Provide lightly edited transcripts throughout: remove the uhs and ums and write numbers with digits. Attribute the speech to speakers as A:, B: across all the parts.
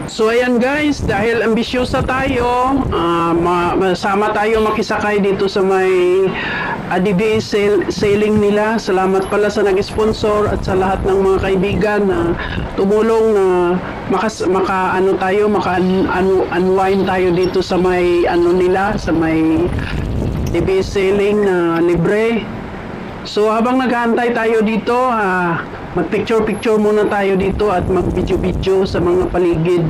A: So ayan guys, dahil ambisyosa tayo, masama tayo makisakay dito sa may DBA sailing nila. Salamat pala sa nag-sponsor at sa lahat ng mga kaibigan na tumulong na unwind tayo dito sa may nila, sa may DBA sailing na libre. So habang nag-aantay tayo dito, mag-picture-picture muna tayo dito at mag-video-video sa mga paligid.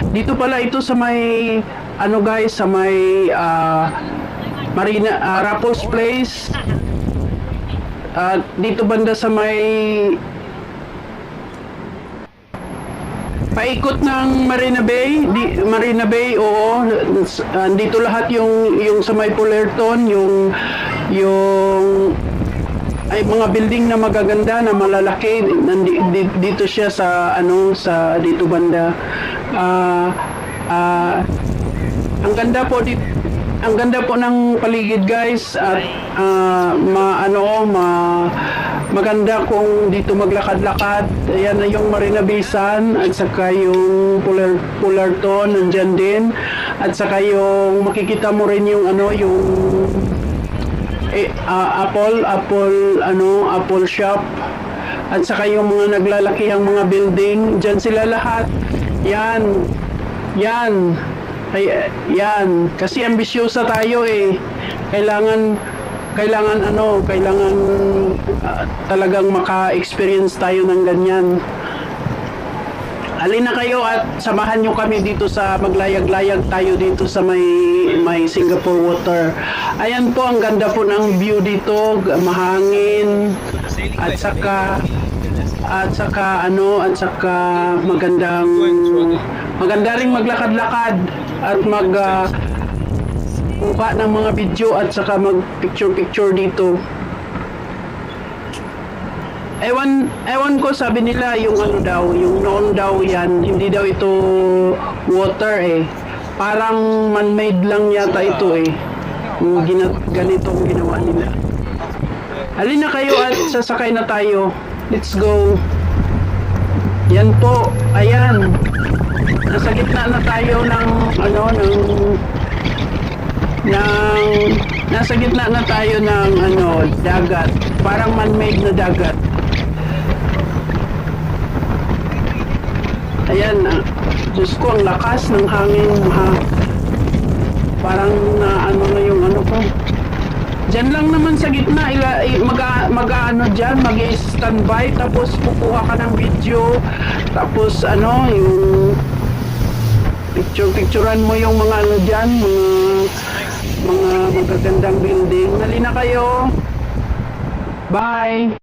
A: Dito pala ito sa may guys, sa may Marina Raffles Place. Dito banda sa may paikot ng Marina Bay, Marina Bay, oo. Dito lahat yung sa may Fullerton, yung ay mga building na magaganda na malalaki dito siya sa sa dito banda. Ang ganda po ang ganda po ng paligid guys at maganda kung dito maglakad-lakad. Ayan na yung Marina Bay Sun at saka yung Fullerton nandiyan din at saka yung makikita mo rin yung yung Apple shop at saka yung mga naglalakihang mga building diyan sila lahat. Yan kasi ambisyosa tayo kailangan talagang maka-experience tayo ng ganyan. Halina kayo at samahan nyo kami dito sa maglayag-layag tayo dito sa may Singapore water. Ayan po, ang ganda po ng view dito, mahangin at saka maganda ring maglakad-lakad at kuha ng mga video at saka mag-picture-picture dito. Ewan ko, sabi nila yung yung noon daw yan, hindi daw ito water parang man-made lang yata ito ganitong ginawa nila. Halina kayo at sasakay na tayo. Let's go. Yan po, ayan. Nasa gitna na tayo nasa gitna na tayo ng dagat. Parang man-made na dagat. Ayan, Diyos ko, ang lakas ng hangin, parang na yung ko. Diyan lang naman sa gitna, dyan, mag-standby, tapos kukuha ka ng video, tapos yung picturean mo yung mga dyan, mga magagandang building. Halina kayo. Bye!